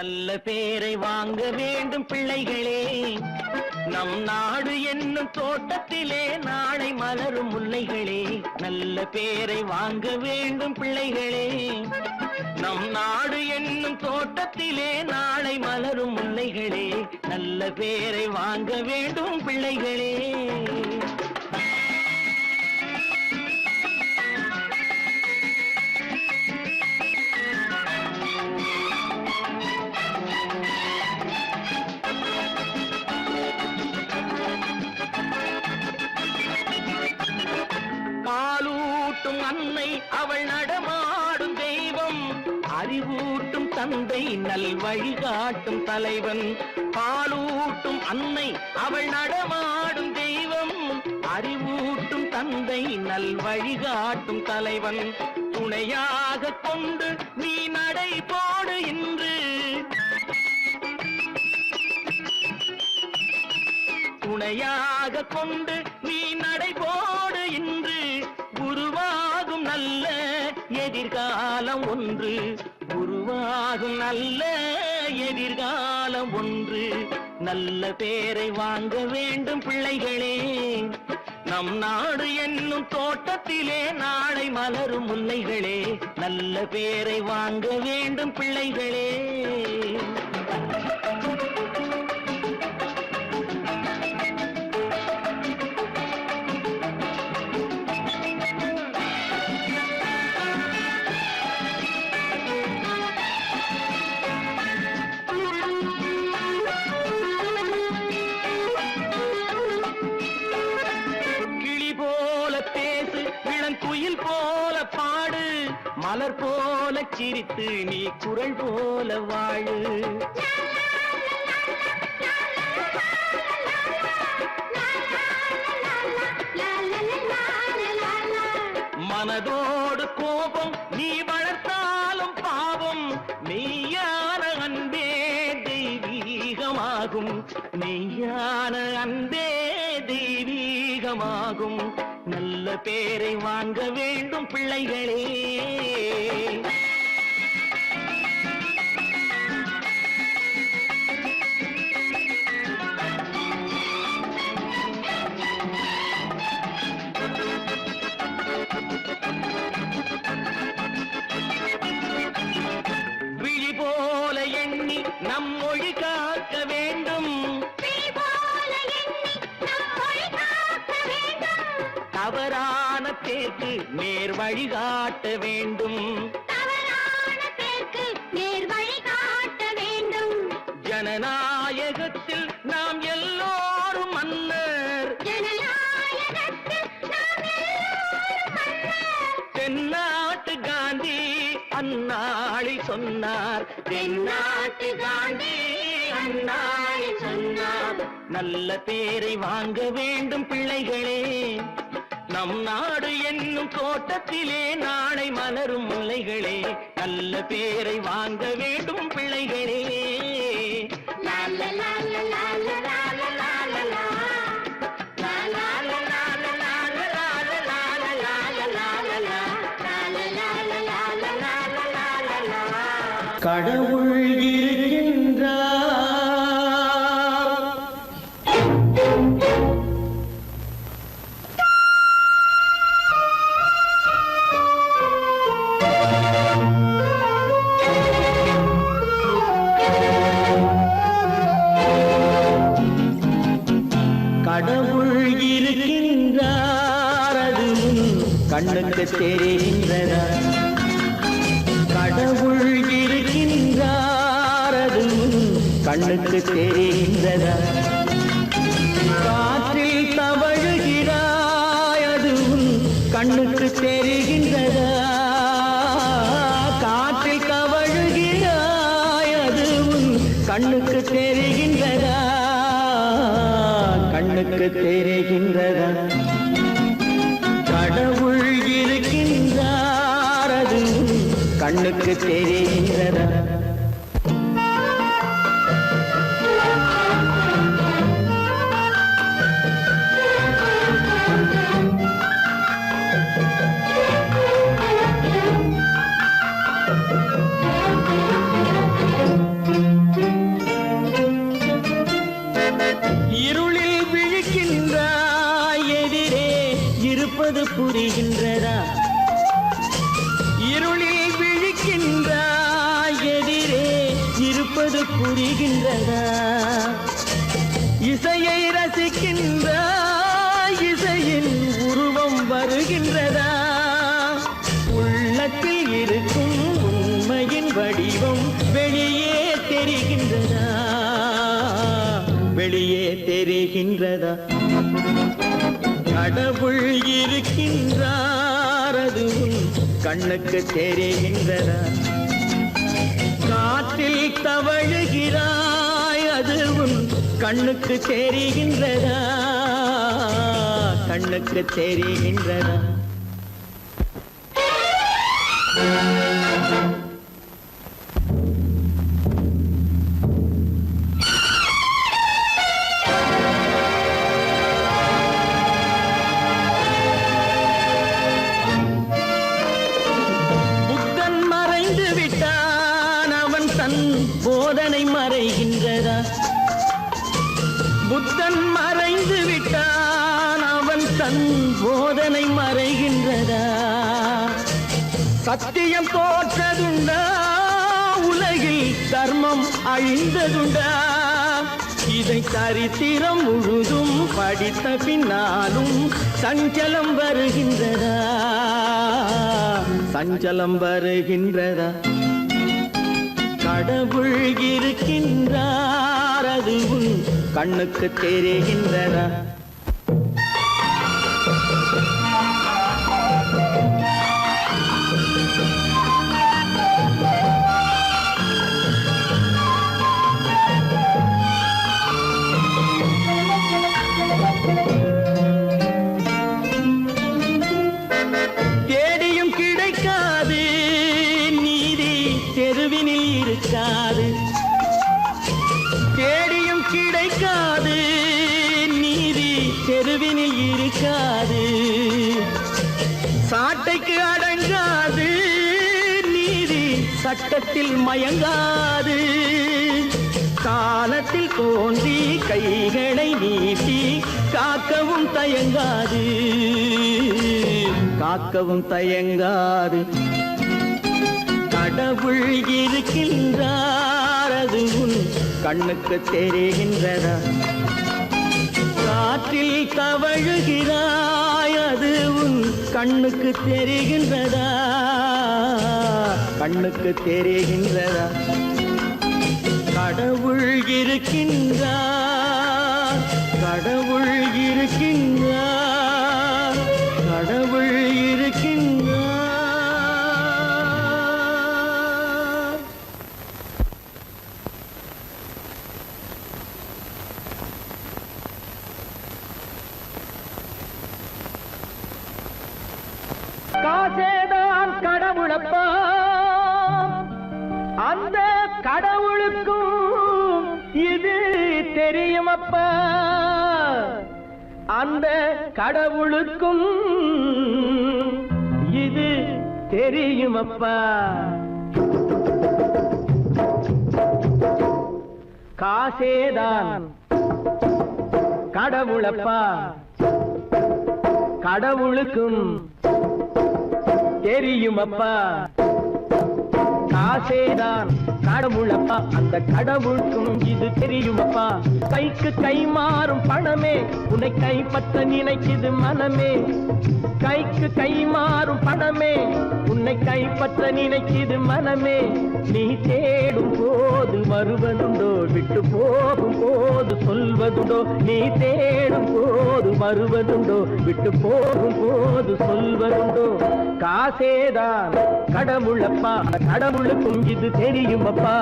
நல்ல பேரை வாங்க வேண்டும் பிள்ளைகளே, நம் நாடு என்னும் தோட்டத்திலே நாளை மலரும் முல்லைகளே. நல்ல பேரை வாங்க வேண்டும் பிள்ளைகளே, நம் நாடு என்னும் தோட்டத்திலே நாளை மலரும் முல்லைகளே. நல்ல பேரை வாங்க வேண்டும் பிள்ளைகளே. பாலூட்டும் அன்னை அவள் நடமாடும் தெய்வம், அறிவூட்டும் தந்தை நல் வழிகாட்டும் தலைவன். பாலூட்டும் அன்னை அவள் நடமாடும் தெய்வம், அறிவூட்டும் தந்தை நல் வழிகாட்டும் தலைவன். துணையாக கொண்டு நீ நடை போடு இன்று, துணையாக கொண்டு நீ நடை போடு இன்று. உருவாகும் நல்ல எதிர்காலம் ஒன்று, உருவாகும் நல்ல எதிர்காலம் ஒன்று. நல்ல பேரை வாங்க வேண்டும் பிள்ளைகளே, நம் நாடு என்னும் தோட்டத்திலே நாளை மலரும் முல்லைகளே. நல்ல பேரை வாங்க வேண்டும் பிள்ளைகளே. குயில் போல பாடு, மலர் போல சிரித்து நீ குரல் போல வாழு. மனதோடு கோபம் நீ வளர்த்தாலும் பாவம், மெய்யான அன்பே தெய்வீகமாகும், மெய்யான அன்பே தெய்வீகமாகும். நல்ல பேரை வாங்க வேண்டும் பிள்ளைகளே. விழி போல எண்ணி நம் மொழி காக்க வேண்டும், தவறான பேருக்கு நேர் வழி காட்ட வேண்டும், ஜனநாயகத்தில் நாம் எல்லோரும் மன்னர், தென்னாட்டு காந்தி அந்நாளில் சொன்னார், தென்னாட்டு காந்தி அந்நாளில் சொன்னார். நல்ல பேரை வாங்க வேண்டும் பிள்ளைகளே, நம் நாடு என்னும் தோட்டத்திலே நாளை மலரும் முல்லைகளே. நல்ல பேரை வாங்க வேண்டும் பிள்ளைகளே. கடவுள் இருக்கின்றார், கடவுள் இருக்கின்றார், அது கண்ணுக்கு தெரிகின்றதா? கடவுள் இருக்கின்றார், அது கண்ணுக்கு தெரிகின்றதா? காற்றில் தவழுகிறாய், அது கண்ணுக்கு தெரிகின்றதா? காற்றில் தவழுகிறாய், அது கண்ணுக்கு தெரிகின்றதா? கண்ணுக்கு தெரிகின்றதா? கடவுள் இருக்கின்றார், அது கண்ணுக்கு தெரிகின்றதா? இருப்பது புரிகின்றதா? இசையை ரசிக்கின்ற இசையின் உருவம் வருகின்றதா? உள்ளத்தில் இருக்கும் உண்மையின் வடிவம் வெளியே தெரிகின்றதா? வெளியே தெரிகின்றதா? கடவுள் இருக்கின்றார், அது உன் கண்ணுக்கு தெரிகின்றதா? காற்றில் தவழுகிறாய், அது உன் கண்ணுக்கு தெரிகின்றதா? கண்ணுக்கு தெரிகின்றதா? போதனை மறைகின்றதா? புத்தன் மறைந்து விட்டான், அவன் தன் போதனை மறைகின்றதா? சத்தியம் தோற்றதுண்டா? உலகில் தர்மம் அழிந்ததுண்டா? இதை சரித்திரம் முழுதும் படித்த பின்னாலும் சஞ்சலம் வருகின்றதா? சஞ்சலம் வருகின்றதா? கடவுள் இருக்கின்றார், அது உன் கண்ணுக்கு தெரிகின்றதா? தேடியும் கிடைக்காது நீதி தெருவினில் இருக்காது. தேடியும் கிடைக்காது நீதி தெருவினில் இருக்காது. சாட்டைக்கு அடங்காது நீதி சட்டத்தில் மயங்காது. காலத்தில் தோன்றி கைகளை நீட்டி காக்கவும் தயங்காது. காக்கவும் தயங்காது. கடவுள் இருக்கின்றார், அது உன் கண்ணுக்கு தெரிகின்றதா? காற்றில் தவழுகிறாய், அது உன் கண்ணுக்கு தெரிகின்றதா? கண்ணுக்கு தெரிகின்றதா? கடவுள் இருக்கின்றார், கடவுள் இருக்கின்றார், கடவுள் இருக்கின்றார். காசேதான் கடவுளப்பா, அந்த கடவுளுக்கும் இது தெரியுமப்பா. அந்த கடவுளுக்கும் இது தெரியுமப்பா. காசேதான் கடவுளப்பா, கடவுளுக்கும் தெரியுமப்பா. காசேதான் கடவுளப்பா, அந்த கடவுளுக்கும் இது தெரியுமப்பா. கைக்கு கை மாறும் பணமே உன்னை கைப்பற்ற நினைக்குது மனமே. கைக்கு கை மாறும் பணமே உன்னை கைப்பற்ற நினைக்குது மனமே. நீ தேடும் போது வருவதுண்டோ, விட்டு போகும் போது சொல்வதுண்டோ. நீ தேடும் போது வருவதுண்டோ, விட்டு போகும் போது சொல்வதுண்டோ. காசேதான் கடவுளப்பா, கடவுளுக்கும் இது தெரியுமப்பா.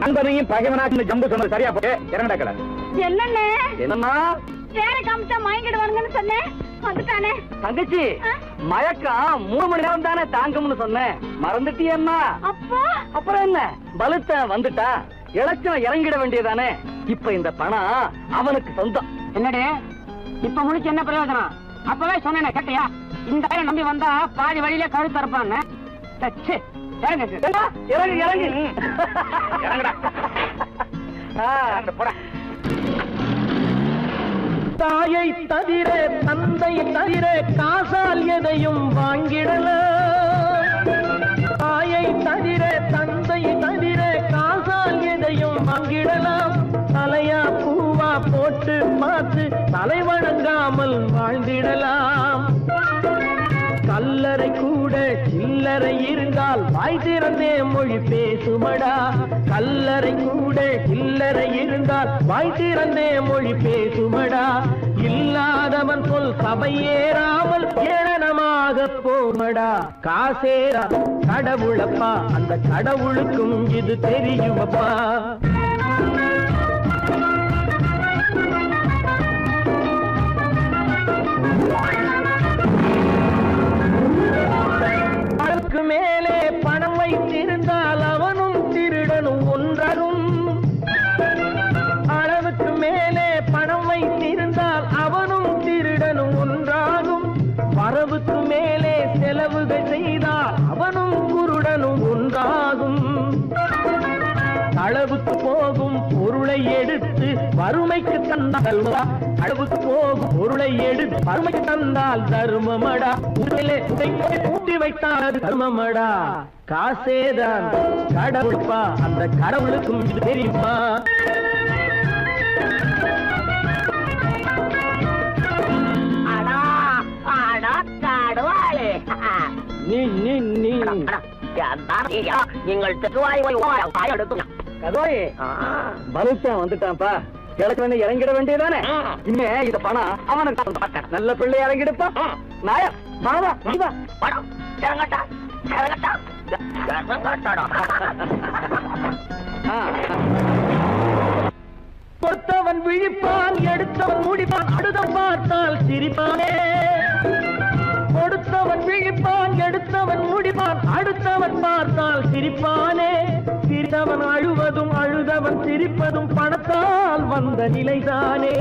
நண்பனையும் பகைவனாக்கு ஜம்பு சொன்னது சரியா போட்டு இறங்கடக்கல. என்னண்ணே என்னம்மா வேற காமிச்சா மயங்கிடுவானுங்கன்னு சொன்னேன், வந்துட்டானே. தங்கச்சி மயக்கம் 3 மணி நேரம் தானே தாங்கும்னு சொன்னேன், மறந்துட்டியம்மா? அப்போ அப்புறம் என்ன, பலுத்த வந்துட்டா இலட்சம் இறங்கிட வேண்டியதானே. இப்ப இந்த பணம் அவனுக்கு சொந்தம். என்னடே இப்ப முடிச்சு என்ன பிரயோஜனம்? அப்பவே சொன்னேன் கேட்டியா? இந்த நம்பி வந்தா பாதி வழியிலே கழுத்து இருப்பான்னு. இறங்கு இறங்கு. தாயை தவிர தந்தை தவிர காசால் எதையும் வாங்கிடலாம். தாயை தவிர தந்தை தவிர காசால் எதையும் வாங்கிடலாம். தலையா பூவா போட்டு பார்த்து தலை வணங்காமல் வாழ்ந்திடலாம். கல்லறை கூட சில்லறை இருந்தால் வாய் திறந்தே மொழி பேசுமடா. கல்லறை கூட சில்லறை இருந்தால் வாய் திறந்தே மொழி பேசுமடா. இல்லாதவன் சொல் சபையேறாமல் ஏளனமாக போமடா. காசேரா கடவுளப்பா, அந்த கடவுளுக்கும் இது தெரியுமப்பா. அளவுக்கு மேலே பணம் வைத்திருந்தால் அவனும் திருடனும் ஒன்றாகும். அளவுக்கு மேலே பணம் வைத்திருந்தால் அவனும் திருடனும் ஒன்றாகும். வரவுக்கு மேலே செலவுகள் செய்தால் அவனும் குருடனும் ஒன்றாகும். அளவுக்கு போகும் பொருளை எடுத்து வறுமைக்கு தந்தால் அளவுக்கு போகும் பொருளை எடுத்து வறுமைக்கு தந்தால் தர்மமடா. ஊட்டி வைத்தால் தர்மமடா. காசேதான் கடவுள்பா, அந்த கடவுளுக்கும் இது தெரியுமா? நீங்கள் பலுத்தான் வந்துட்டான்ப்பா. கிழக்கு இறங்கிட வேண்டியதானே. இனிமே இந்த பணம் அவனுக்கு நல்ல பிள்ளை இறங்கிடுப்பா. நாயா மாவா வா படம் இறங்கட்டா இறங்கட்டா. பொறுத்தவன் விழிப்பான், எடுத்தவன் முடிப்பான், அடுத்தவன் பார்த்தால் சிரிப்பானே. கொடுத்தவன் விழிப்பான், எடுத்தவன் முடிப்பான், அடுத்தவன் பார்த்தால் சிரிப்பானே. சிரித்தவன் அழுவதும் அழுதவன் சிரிப்பதும் பணத்தால் வந்த நிலைதானே.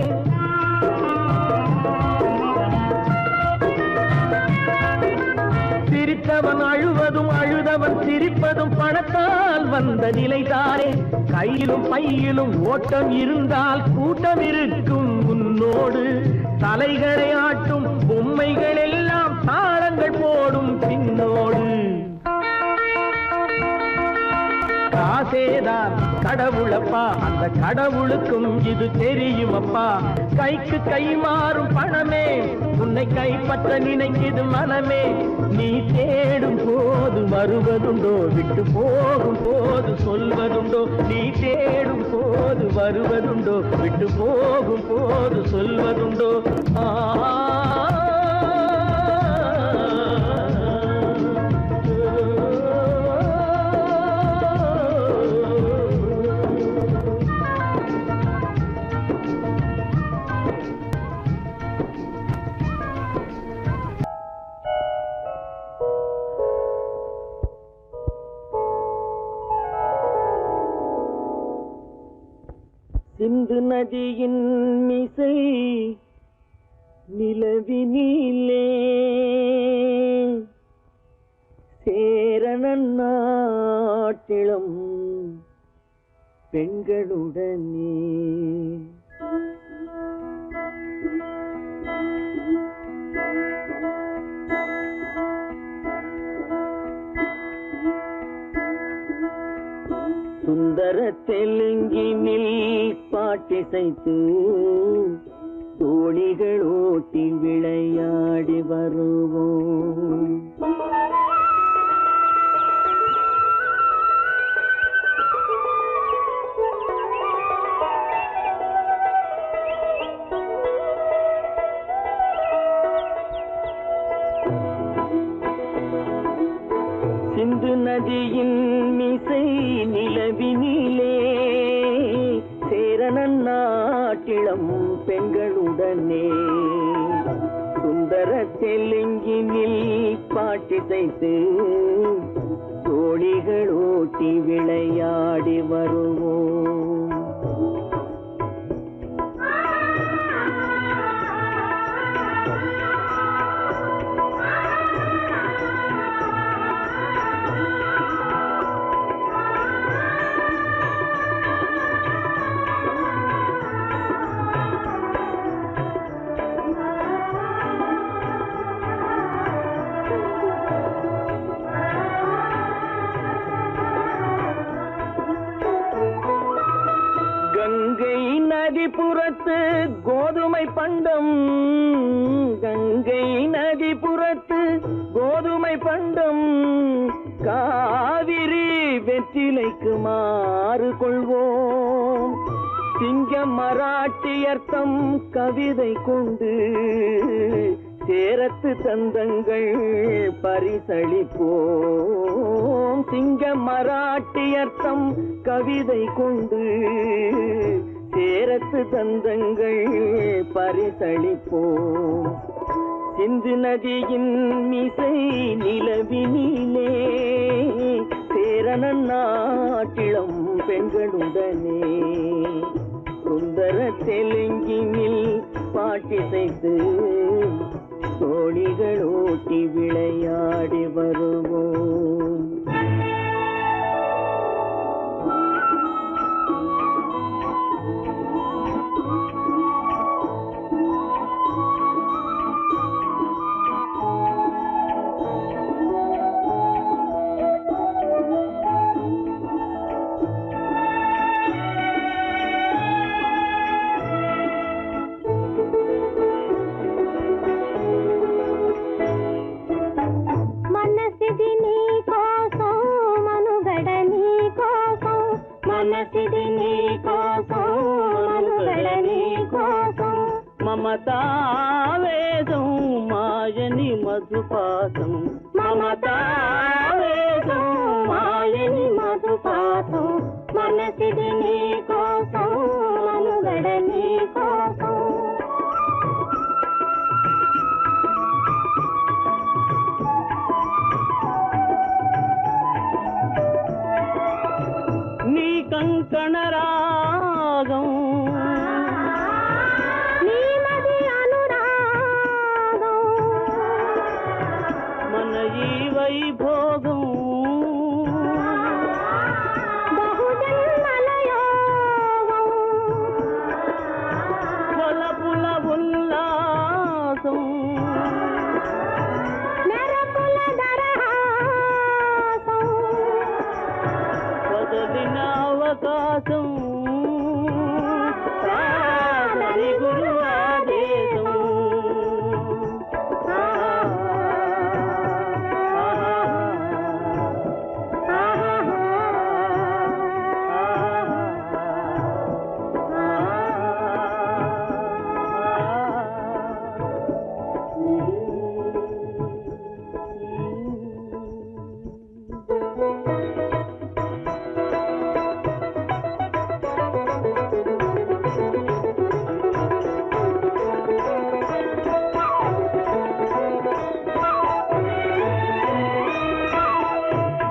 சிரித்தவன் அழுவதும் அழுதவன் சிரிப்பதும் பணத்தால் வந்த நிலைதானே. கையிலும் பையிலும் ஓட்டம் இருந்தால் கூட்டம் இருக்கும் உன்னோடு. தலைகளை ஆட்டும் பொம்மைகள் எல்லாம் தாளங்கள் போடும் பின்னோடு. காசேதான் கடவுளப்பா, அந்த கடவுளுக்கும் இது தெரியுமப்பா. கைக்கு கை மாறும் பணமே உன்னை கைப்பற்ற நினைக்குது மனமே. நீ தேடும் போது வருவதுண்டோ, விட்டு போகும் போது சொல்வதுண்டோ. நீ தேடும் போது வருவதுண்டோ, விட்டு போகும் போது சொல்வதுண்டோ. சிந்து நதியின் மிசை நிலவினிலே சேரணன் நாட்டிலும் பெண்களுடனே. சுந்தர தெலுங்கினில் பாட்டிசைத்து தோணிகள் ஓட்டி விளையாடி வருவோம். சிந்து நதியின் மிசை நிலவினிலே சேரணன் நாட்டிளம் பெண்களுடனே. சுந்தர தெலுங்கினில் பாட்டிசைத்து தோணிகள் ஓட்டி விளையாடி வருவோம். புறத்து கோதுமை பண்டம், கங்கை நதி புறத்து கோதுமை பண்டம், காவிரி வெற்றிலைக்கு மாறு கொள்வோம். சிங்கம் மராட்டியர்த்தம் கவிதை கொண்டு சேரத்து தந்தங்கள் பரிசளிப்போம். சிங்கம் மராட்டியர்த்தம் கவிதை கொண்டு சேரத்து தந்தங்கள் பரிசளிப்போம். சிந்து நதியின் மிசை நிலவினிலே சேரணன் நாட்டிளம் பெண்களுடனே சுந்தர தெலுங்கினில் பாட்டிசைத்து தோழிகள் ஓட்டி விளையாடி வருவோம். మమతావేదం మాయని మధుపాసం, మమతావేదం మాయని మధుపాసం, మనసిది నీ కోసం మనుగడ నీ కోసం. నీ కంకణ రాగం వైభోగం బహుజన్మలయోగం కొలపుల ఉల్లాసం మెరపుల దరహాసం వదలిన అవకాశం సాధని గురు ఆదేశం.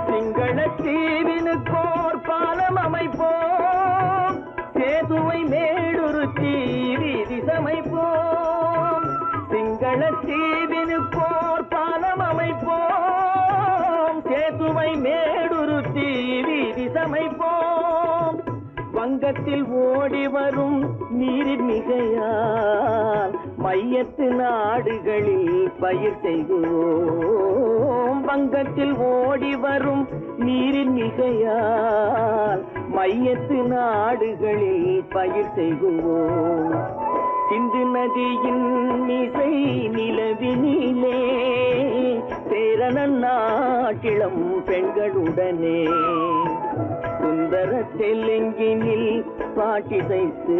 சிங்களத்தீவினுக்கோர் பாலம் அமைப்போம், சேதுவை மேடுருத்தி வீதி சமைப்போம். வங்கத்தில் ஓடி வரும் நீரின் மிகையால் மையத்து நாடுகளில் பயிர் செய்கிறோம். வங்கத்தில் ஓடி வரும் நீரின் மிகையால் மையத்து நாடுகளில் பயிர் செய்கிறோம். சிந்து நதியின் மிசை நிலவினிலே சேரணன் நாட்டிளம் பெண்களுடனே சுந்தர தெலுங்கினில் பாட்டிசைத்து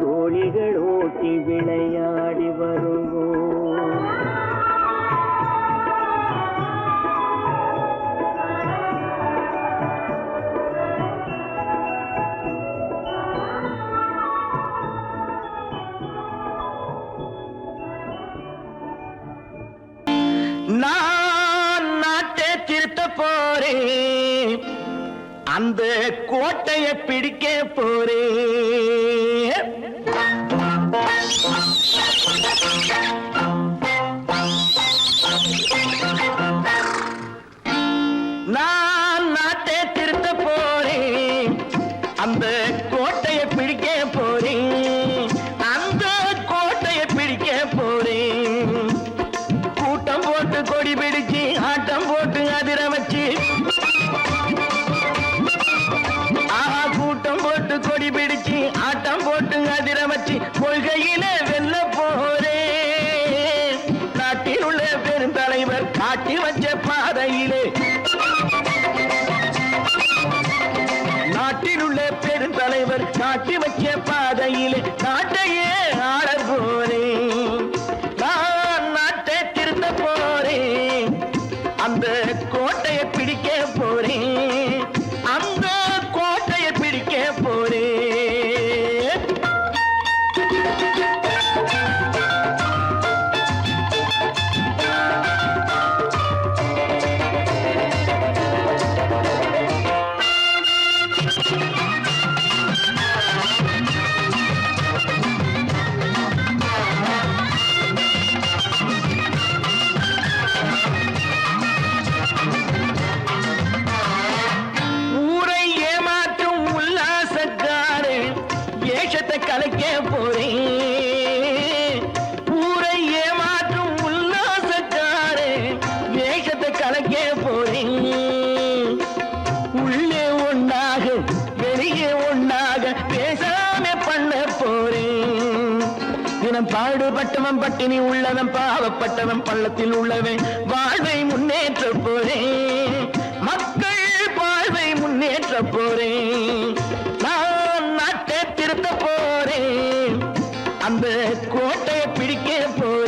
தோழிகள் ஓட்டி விளையாடி வருவோம். நான் நாட்டை திருத்த போறேன், அந்த கோட்டையை பிடிக்க போறேன். நான் நாட்டை திருத்த போறேன், அந்த கோட்டையை பிடிக்க போறேன், அந்த கோட்டையை பிடிக்க போறேன். கூட்டம் போட்டு கொடி பிடிச்சு ஆட்டம் போட்டு அதிர வச்சு, கூட்டம் போட்டு கொடி பிடிச்சு ஆட்டம் போட்டு அதிர அவர் காட்டி வச்ச பாதையிலே நாட்டையே ஆள போறேன். நான் நாட்டை திருத்த போறேன், அந்த கோட்டையை பிடிக்க போறேன், அந்த கோட்டையை பிடிக்க போறேன். ஊரை ஏமாற்றும் உல்லாசக்காரு ஏஷத்தை கலைக்க போறேன். ஊரை ஏமாற்றும் உல்லாசக்காரு வேஷத்தை கலைக்க போறேன். உள்ளே ஒண்ணாக வெளியே ஒண்ணாக பேசாம பண்ண போறேன். தினம் பாடுபட்டவன் பட்டினி உள்ளவன் பாவப்பட்டவன் பள்ளத்தில் உள்ளவன் வாழ்வை முன்னேற்ற போறேன். மக்கள் வாழ்வை முன்னேற்ற போறேன். நான் நாட்டை திருத்த போறேன், அந்த கோட்டையை பிடிக்க போறேன்.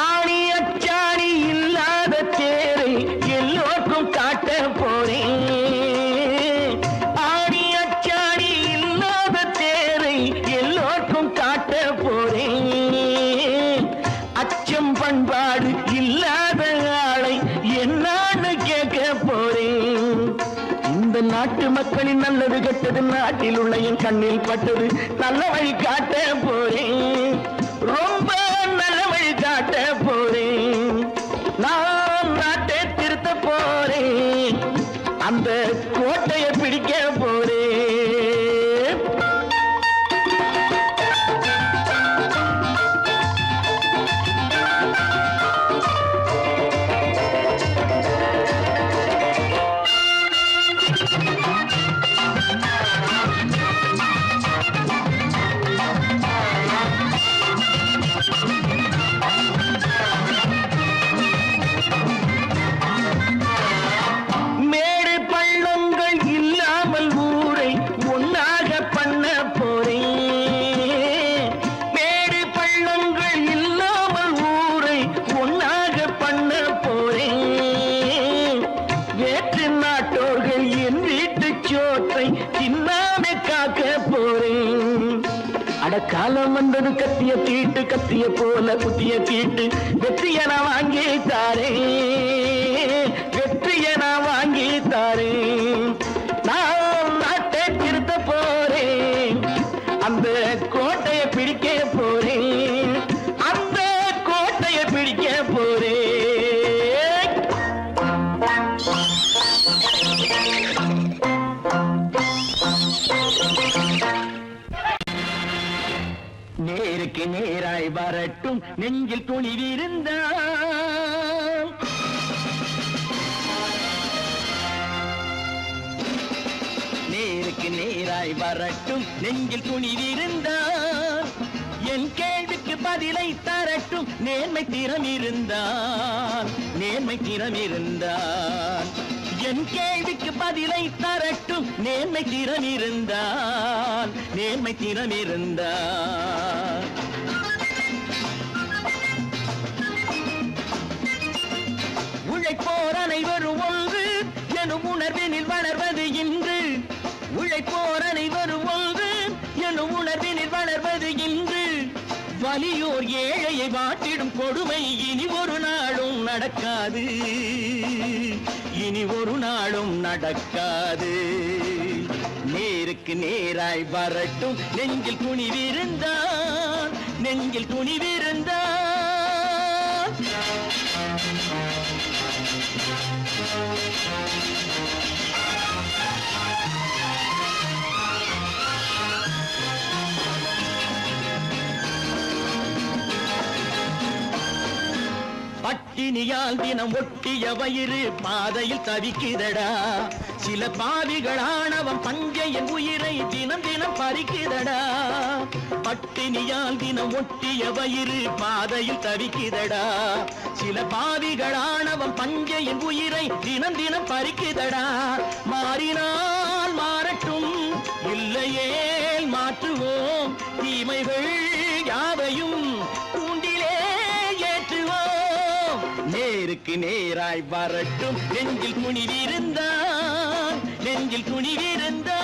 ஆணி அச்சாணி இல்லாத தேரை எல்லோருக்கும் காட்ட போறேன். ஆணி அச்சாணி இல்லாத தேரை எல்லோருக்கும் காட்ட போறேன். அச்சம் பண்பாடு இல்லாத ஆளை என்னான்னு கேட்க போறேன். இந்த நாட்டு மக்களின் நல்லது கெட்டது நாட்டில் உள்ள என் கண்ணில் பட்டது நல்ல வழி காட்ட போறேன். ரொம்ப நல்ல வழி காட்ட போறேன். நான் நாட்டை திருத்த போறேன், அந்த கோட்டையை பிடிக்க போறேன். மேடு பள்ளங்கள் இல்லாமல் ஊரை ஒன்னாக பண்ண போறேன். மேடு பள்ளங்கள் இல்லாமல் ஊரை ஒன்னாக பண்ண போறேன். வேற்று நாட்டோர்கள் என் வீட்டு சோற்றை தின்னாம காக்க போறேன். அடக்காலம் வந்தது கத்திய தீட்டு, கத்திய போல குத்திய தீட்டு வெற்றிய நான் வாங்கி தாரேன், வெற்றிய நான் வாங்கி தாரேன். நான் நாட்டை திருத்த போறேன், அந்த கோட்டையை பிடிக்க போறேன், அந்த கோட்டையை பிடிக்க போறேன். நேருக்கு நேராய் வரட்டும் நெஞ்சில் துணிவிருந்தான். நேருக்கு நேராய் வரட்டும் நெஞ்சில் துணிவிருந்தான். என் கேள்விக்கு பதிலை தரட்டும் நேர்மை திறம் இருந்தான், நேர்மை திறம் இருந்தான். என் கேள்விக்கு பதிலை தரட்டும் நேர்மை திறம் இருந்தான், நேர்மை திறம் இருந்தான். உழைப்போர் அனைவரும் ஒன்று எனும் உணர்வினில் வளர்வது இன்று. உழைப்போர் அனைவரும் ஒன்று எனும் உணர்வினில் வளர்வது இன்று. வலியோர் ஏழையை வாட்டிடும் கொடுமை இனி ஒரு நாளும் நடக்காது, இனி ஒரு நாளும் நடக்காது. நேருக்கு நேராய் வரட்டும் நெஞ்சில் துணிவிருந்தான், நெஞ்சில் துணிவிருந்தான். பட்ட பட்டினியால் தினம் ஒட்டிய வயிறு பாதையில் தவிக்குதடா. சில பாவிகளானவன் பஞ்சையின் உயிரை தினம் தினம் பறிக்குதடா. பட்டினியால் தினம் ஒட்டிய வயிறு பாதையில் தவிக்குதடா. சில பாவிகளானவன் பஞ்சையின் உயிரை தினம் தினம் பறிக்குதடா. மாறினால் மாறட்டும், இல்லையே மாற்றுவோம். தீமைகள் யாவையும் கூண்டிலே ஏற்றுவோம். நேருக்கு நேராய் வரட்டும், நெஞ்சில் துணிவிருந்தான், நெஞ்சில் துணிவிருந்தான்.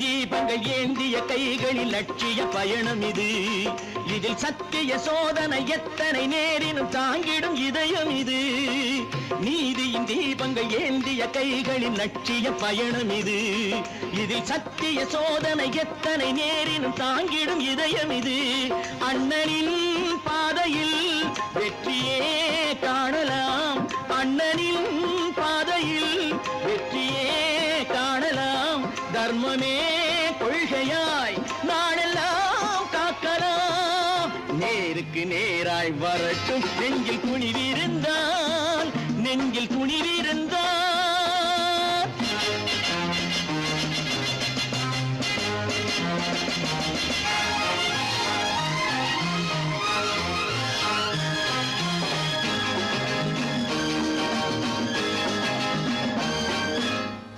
தீபங்கள் ஏந்திய கைகளில் லட்சிய பயணம் இது. இதில் சத்திய சோதனை எத்தனை நேரினும் தாங்கிடும் இதயம் இது. நீதியின் தீபங்கள் ஏந்திய கைகளில் லட்சிய பயணம் இது. இதில் சத்திய சோதனை எத்தனை நேரினும் தாங்கிடும் இதயம் இது. அண்ணனின் பாதையில் வெற்றியே காணலாம், அண்ணனின் பாதையில் வெற்றியே காணலாம். தர்மமே கொள்கையாய் நாளெல்லாம் காக்கலாம். நேருக்கு நேராய் வரட்டும், நெஞ்சில் துணிவிருந்தால், நெஞ்சில் துணிவிருந்தால்.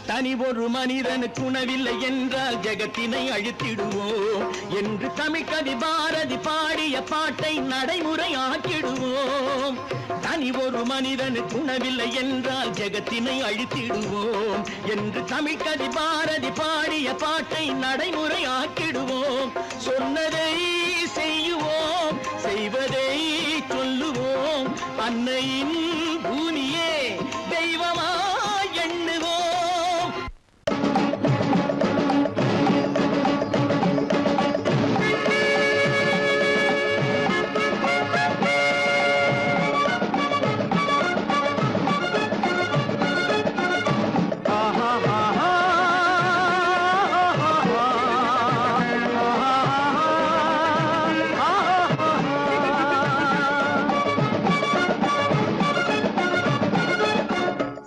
தனி ஒரு மனிதனுக்கு உணவில்லை என்றால் ஜெகத்தினை அழித்திடுவோம் என்று தமிழ் கவி பாரதி பாடிய பாட்டை நடைமுறையாக்கிடுவோம். தனி ஒரு மனிதனுக்கு உணவில்லை என்றால் ஜெகத்தினை அழித்திடுவோம் என்று தமிழ் கவி பாரதி பாடிய பாட்டை நடைமுறையாக்கிடுவோம். சொன்னதை செய்யுவோம், செய்வதை சொல்லுவோம். அன்னையின் பூமியே தெய்வமா எண்ணுவோம்.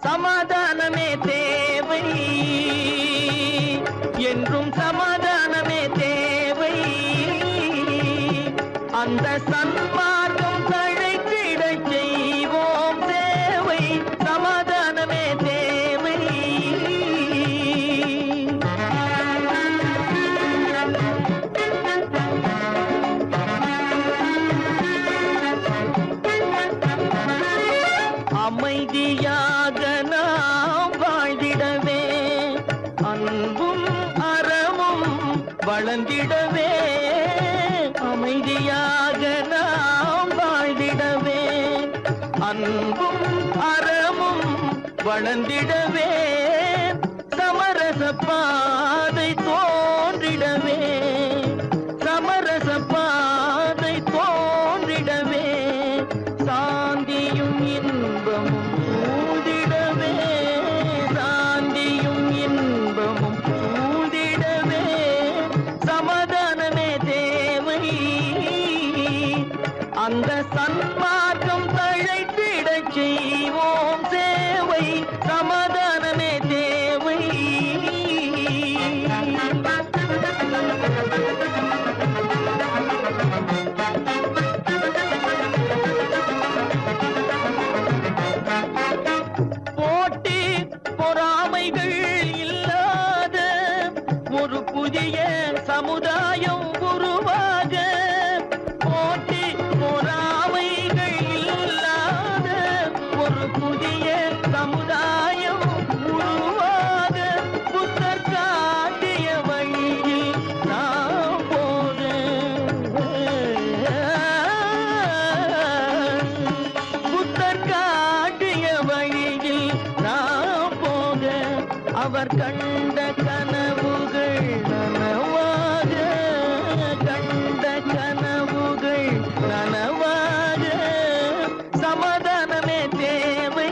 சமாதானமே தேவை, என்றும் சமாதானமே தேவை. அந்த சன்மார்க்கம் தழைத்திடச் செய்வோம் சேவை. சமாதானமே தேவை. அமைதியாக நாம் வாழ்ந்திடவே, அன்பும் அறமும் வளர்ந்திடவே. அமைதியாக நாம் வாழ்ந்திடவே, அன்பும் அறமும் வளர்ந்திடவே. சமரச பாதை தோன்றிடவே, சமரச பாதை தோன்றிடவே. சாந்தியும் இன்பமும் சூழ்ந்திடவே, சாந்தியும் இன்பமும் சூழ்ந்திடவே. சமாதானமே தேவை, அந்த சன்மார்க்கம் தழைத்திடச் செய்வோம் சேவை. சமாதானமே தேவை. போட்டி பொறாமைகள் இல்லாத ஒரு புதிய சமுதாயம் உருவாக. போட்டி பொறாமைகள் நனவாக சமாதானமே தேவை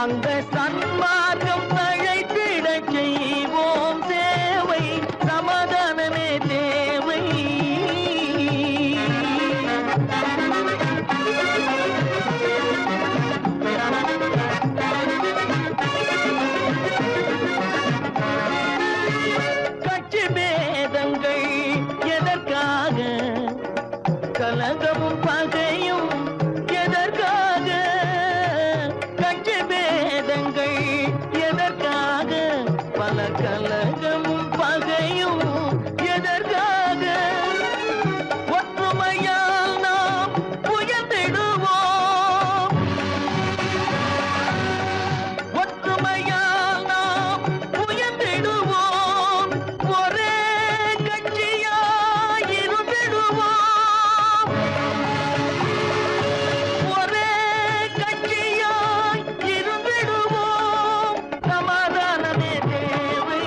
அந்த சன்மார்க்கம் தழைத்திட செய்வோம் சேவை சமாதானமே தேவை கட்சி பேதங்கள் எதற்காக கலகமும் பகையும் எதற்காக கட்சி பேதங்கள் எதற்காக பல கலகமும் பகையும் எதற்காக ஒற்றுமையால் நாம் உயர்ந்திடுவோம் ஒற்றுமையால் நாம் உயர்ந்திடுவோம் ஒரே கட்சியாய் இருந்திடுவோம் ஒரே கட்சியாய் இருந்திடுவோம் சமாதானமே தேவை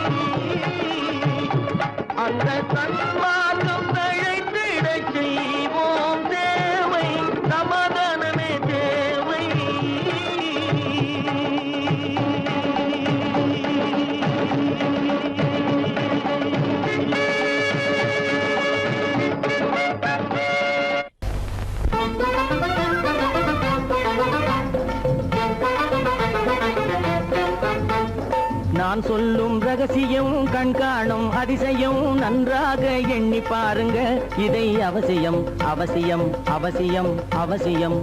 அந்த சன்மார்க்கம் தழைத்திட செய்வோம் தேவை சமாதானமே தேவை நான் சொல்லும் ரகசியம் கண்காணும் அதிசயம் நன்றாக எண்ணி பாருங்க இதை அவசியம் அவசியம் அவசியம் அவசியம்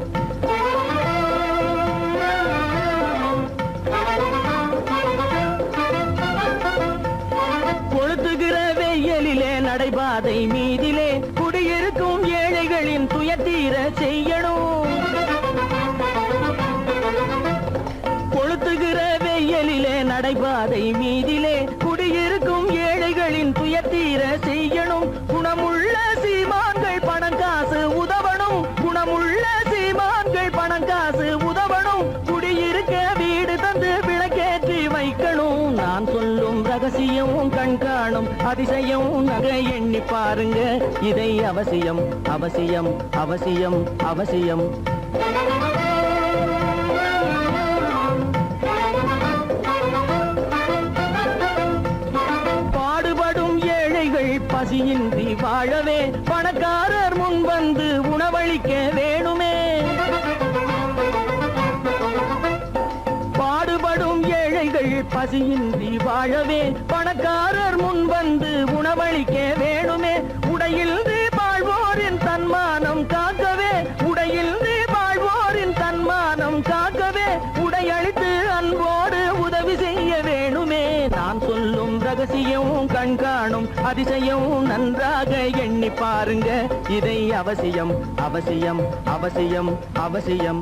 கொளுத்துகிற வெயிலிலே நடைபாதை மீதிலே குடியிருக்கும் ஏழைகளின் துயத்தீர செய்யணும் கொளுத்துகிற வெயிலிலே நடைபாதை மீதிலே குடியிருக்கும் ஏழைகளின் துயத்தீர செய்யணும் குணமுள்ள சீமான்கள் பணம் காசு உதவணும் குணமுள்ள சீமான்கள் பணம் காசு உதவணும் குடியிருக்க வீடு தந்து விளக்கேற்றி வைக்கணும் நான் சொல்லும் ரகசியம் கண்காணும் அதிசயம் நகை எண்ணி பாருங்க இதை அவசியம் அவசியம் அவசியம் அவசியம் பாடுபடும் ஏழைகள் பசியின்றி வாழவே பணக்காரர் முன் வந்து உணவளிக்க வேணுமே பாடுபடும் ஏழைகள் பசியின்றி வாழவே பணக்காரர் முன் வந்து உணவளிக்க வேணுமே உடையில் வாழ்வோரின் தன்மானம் காக்கவே உடையில் வாழ்வோரின் தன்மானம் காக்கவே உடையளித்து அன்போடு உதவி செய்ய வேணுமே நான் சொல்லும் ரகசியம் கண்காணும் அதிசயம் நன்றாக எண்ணி பாருங்க இதை அவசியம் அவசியம் அவசியம் அவசியம்